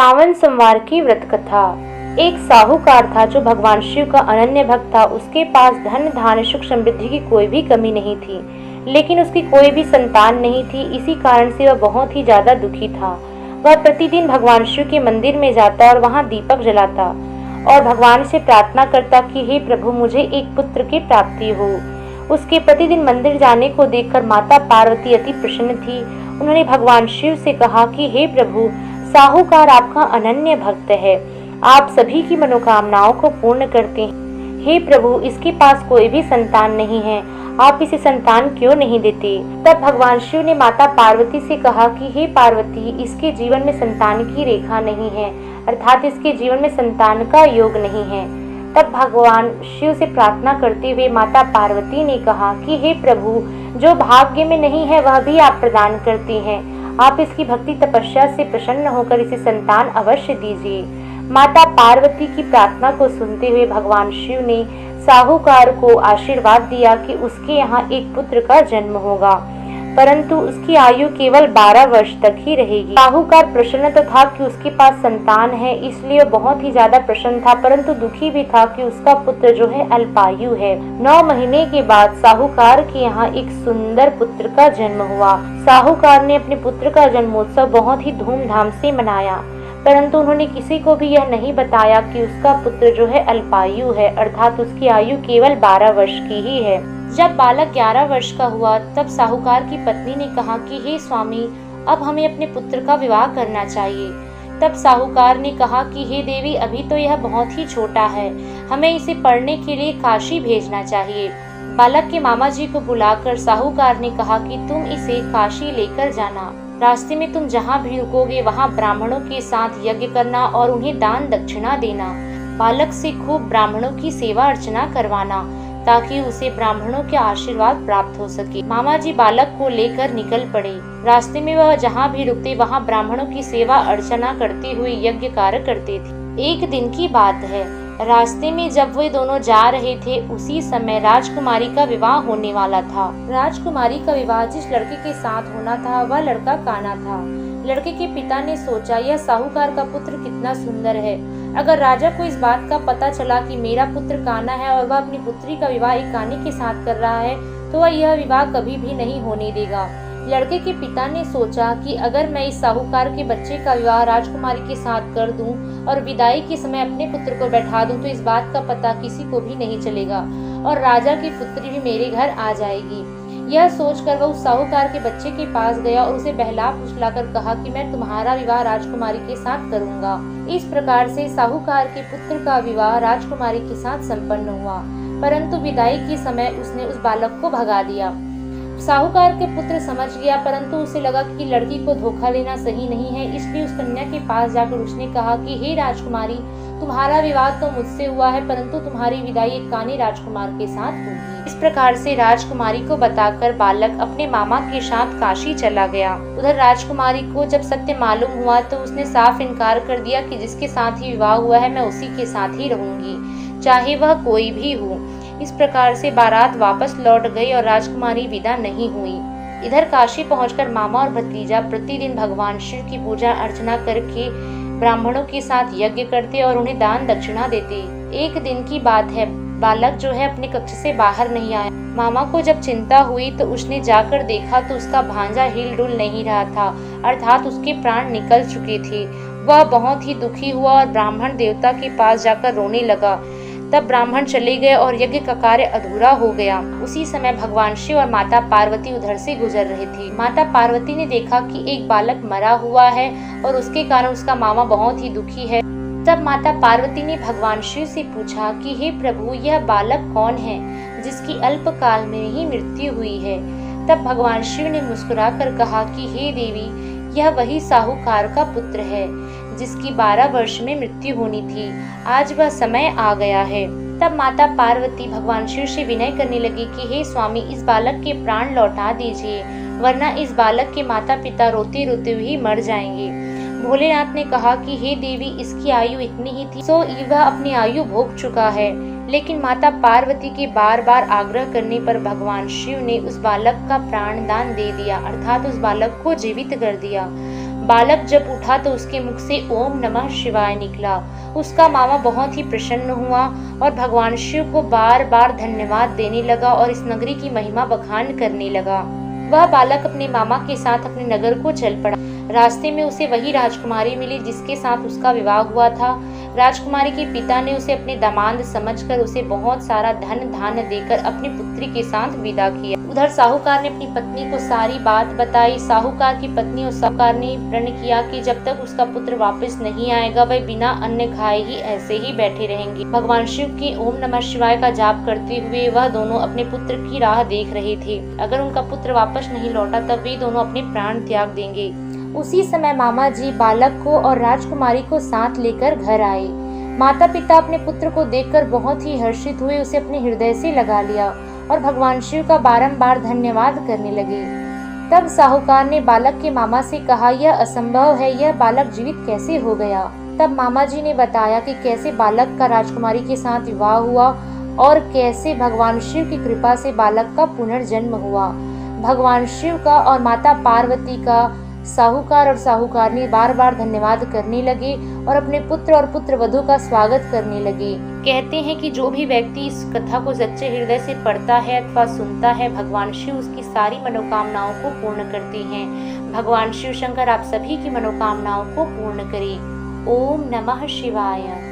सावन सोमवार की व्रत कथा। एक साहूकार था जो भगवान शिव का अनन्य भक्त था। उसके पास धन धान्य सुख समृद्धि की कोई भी कमी नहीं थी, लेकिन उसकी कोई भी संतान नहीं थी। इसी कारण से वह बहुत ही ज्यादा दुखी था। वह प्रतिदिन भगवान शिव के मंदिर में जाता और वहां दीपक जलाता और भगवान से प्रार्थना करता कि हे प्रभु, मुझे एक पुत्र की प्राप्ति हो। उसके प्रतिदिन मंदिर जाने को देखकर माता पार्वती अति प्रसन्न थी। उन्होंने भगवान शिव से कहा कि हे प्रभु, साहूकार आपका अनन्य भक्त है, आप सभी की मनोकामनाओं को पूर्ण करते हैं। हे प्रभु, इसके पास कोई भी संतान नहीं है, आप इसे संतान क्यों नहीं देते? तब भगवान शिव ने माता पार्वती से कहा कि हे पार्वती, इसके जीवन में संतान की रेखा नहीं है, अर्थात इसके जीवन में संतान का योग नहीं है। तब भगवान शिव से प्रार्थना करते हुए माता पार्वती ने कहा कि हे प्रभु, जो भाग्य में नहीं है वह भी आप प्रदान करते हैं, आप इसकी भक्ति तपस्या से प्रसन्न होकर इसे संतान अवश्य दीजिए। माता पार्वती की प्रार्थना को सुनते हुए भगवान शिव ने साहूकार को आशीर्वाद दिया कि उसके यहाँ एक पुत्र का जन्म होगा, परंतु उसकी आयु केवल 12 वर्ष तक ही रहेगी। साहूकार प्रसन्न तो था कि उसके पास संतान है, इसलिए बहुत ही ज्यादा प्रसन्न था, परंतु दुखी भी था कि उसका पुत्र जो है अल्पायु है। 9 महीने के बाद साहूकार के यहाँ एक सुंदर पुत्र का जन्म हुआ। साहूकार ने अपने पुत्र का जन्मोत्सव बहुत ही धूमधाम से मनाया, परंतु उन्होंने किसी को भी यह नहीं बताया कि उसका पुत्र जो है अल्पायु है, अर्थात उसकी आयु केवल 12 वर्ष की ही है। जब बालक 11 वर्ष का हुआ तब साहूकार की पत्नी ने कहा कि हे स्वामी, अब हमें अपने पुत्र का विवाह करना चाहिए। तब साहूकार ने कहा कि हे देवी, अभी तो यह बहुत ही छोटा है, हमें इसे पढ़ने के लिए काशी भेजना चाहिए। बालक के मामा जी को बुलाकर साहूकार ने कहा कि तुम इसे काशी लेकर जाना, रास्ते में तुम जहाँ भी रुकोगे वहाँ ब्राह्मणों के साथ यज्ञ करना और उन्हें दान दक्षिणा देना। बालक से खूब ब्राह्मणों की सेवा अर्चना करवाना ताकि उसे ब्राह्मणों के आशीर्वाद प्राप्त हो सके। मामा जी बालक को लेकर निकल पड़े। रास्ते में वह जहाँ भी रुकते वहाँ ब्राह्मणों की सेवा अर्चना करते हुए यज्ञ कार्य करते थे। एक दिन की बात है, रास्ते में जब वे दोनों जा रहे थे उसी समय राजकुमारी का विवाह होने वाला था। राजकुमारी का विवाह जिस लड़के के साथ होना था वह लड़का कान्हा था। लड़के के पिता ने सोचा, यह साहूकार का पुत्र कितना सुंदर है, अगर राजा को इस बात का पता चला कि मेरा पुत्र कान्हा है और वह अपनी पुत्री का विवाह एक कान्हे के साथ कर रहा है तो वह यह विवाह कभी भी नहीं होने देगा। लड़के के पिता ने सोचा कि अगर मैं इस साहूकार के बच्चे का विवाह राजकुमारी के साथ कर दूं और विदाई के समय अपने पुत्र को बैठा दूं तो इस बात का पता किसी को भी नहीं चलेगा और राजा की पुत्री भी मेरे घर आ जाएगी। यह सोचकर वह उस साहूकार के बच्चे के पास गया और उसे बहला फुसलाकर कहा कि मैं तुम्हारा विवाह राजकुमारी के साथ करूंगा। इस प्रकार से साहूकार के पुत्र का विवाह राजकुमारी के साथ संपन्न हुआ, परंतु विदाई के समय उसने उस बालक को भगा दिया। साहूकार के पुत्र समझ गया, परंतु उसे लगा कि लड़की को धोखा लेना सही नहीं है, इसलिए उस कन्या के पास जाकर उसने कहा कि हे राजकुमारी, तुम्हारा विवाह तो मुझसे हुआ है, परंतु तुम्हारी विदाई एक कान्हे राजकुमार के साथ होगी। इस प्रकार से राजकुमारी को बताकर बालक अपने मामा के साथ काशी चला गया। उधर राजकुमारी को जब सत्य मालूम हुआ तो उसने साफ इनकार कर दिया कि जिसके साथ ही विवाह हुआ है मैं उसी के साथ ही रहूंगी, चाहे वह कोई भी हो। इस प्रकार से बारात वापस लौट गई और राजकुमारी विदा नहीं हुई। इधर काशी पहुंचकर मामा और भतीजा प्रतिदिन भगवान शिव की पूजा अर्चना करके ब्राह्मणों के साथ यज्ञ करते और उन्हें दान दक्षिणा देते। एक दिन की बात है, बालक जो है अपने कक्ष से बाहर नहीं आया। मामा को जब चिंता हुई तो उसने जाकर देखा तो उसका भांजा हिल डुल नहीं रहा था, अर्थात उसके प्राण निकल चुके थे। वह बहुत ही दुखी हुआ और ब्राह्मण देवता के पास जाकर रोने लगा। तब ब्राह्मण चले गए और यज्ञ का कार्य अधूरा हो गया। उसी समय भगवान शिव और माता पार्वती उधर से गुजर रहे थे। माता पार्वती ने देखा कि एक बालक मरा हुआ है और उसके कारण उसका मामा बहुत ही दुखी है। तब माता पार्वती ने भगवान शिव से पूछा कि हे प्रभु, यह बालक कौन है जिसकी अल्प काल में ही मृत्यु हुई है? तब भगवान शिव ने मुस्कुराकर कहा कि हे देवी, यह वही साहूकार का पुत्र है जिसकी 12 वर्ष में मृत्यु होनी थी, आज वह समय आ गया है। तब माता पार्वती भगवान शिव से विनय करने लगी कि हे स्वामी, इस बालक के प्राण लौटा दीजिए, वरना इस बालक के माता पिता रोते रोते ही मर जाएंगे। भोलेनाथ ने कहा कि हे देवी, इसकी आयु इतनी ही थी, सो वह अपनी आयु भोग चुका है। लेकिन माता पार्वती के बार बार आग्रह करने पर भगवान शिव ने उस बालक का प्राण दान दे दिया, अर्थात उस बालक को जीवित कर दिया। बालक जब उठा तो उसके मुख से ओम नमः शिवाय निकला। उसका मामा बहुत ही प्रसन्न हुआ और भगवान शिव को बार बार धन्यवाद देने लगा और इस नगरी की महिमा बखान करने लगा। वह बालक अपने मामा के साथ अपने नगर को चल पड़ा। रास्ते में उसे वही राजकुमारी मिली जिसके साथ उसका विवाह हुआ था। राजकुमारी के पिता ने उसे अपने दामाद समझकर उसे बहुत सारा धन धान्य देकर अपनी पुत्री के साथ विदा किया। उधर साहूकार ने अपनी पत्नी को सारी बात बताई। साहूकार की पत्नी और साहूकार ने प्रण किया कि जब तक उसका पुत्र वापस नहीं आएगा वह बिना अन्न खाए ही ऐसे ही बैठे रहेंगे। भगवान शिव की ओम नमः शिवाय का जाप करते हुए वह दोनों अपने पुत्र की राह देख रहे थे। अगर उनका पुत्र वापस नहीं लौटा तब वे दोनों अपने प्राण त्याग देंगे। उसी समय मामा जी बालक को और राजकुमारी को साथ लेकर घर आए। माता पिता अपने पुत्र को देखकर बहुत ही हर्षित हुए, उसे अपने हृदय से लगा लिया और भगवान शिव का बारंबार धन्यवाद करने लगे। तब साहूकार ने बालक के मामा से कहा, यह असंभव है, यह बालक जीवित कैसे हो गया। तब मामा जी ने बताया कि कैसे बालक का राजकुमारी के साथ विवाह हुआ और कैसे भगवान शिव की कृपा से बालक का पुनर्जन्म हुआ। भगवान शिव का और माता पार्वती का साहूकार और साहूकारनी बार बार धन्यवाद करने लगे और अपने पुत्र और पुत्रवधू का स्वागत करने लगे। कहते हैं कि जो भी व्यक्ति इस कथा को सच्चे हृदय से पढ़ता है अथवा सुनता है, भगवान शिव उसकी सारी मनोकामनाओं को पूर्ण करते हैं। भगवान शिव शंकर आप सभी की मनोकामनाओं को पूर्ण करें। ओम नमः शिवाय।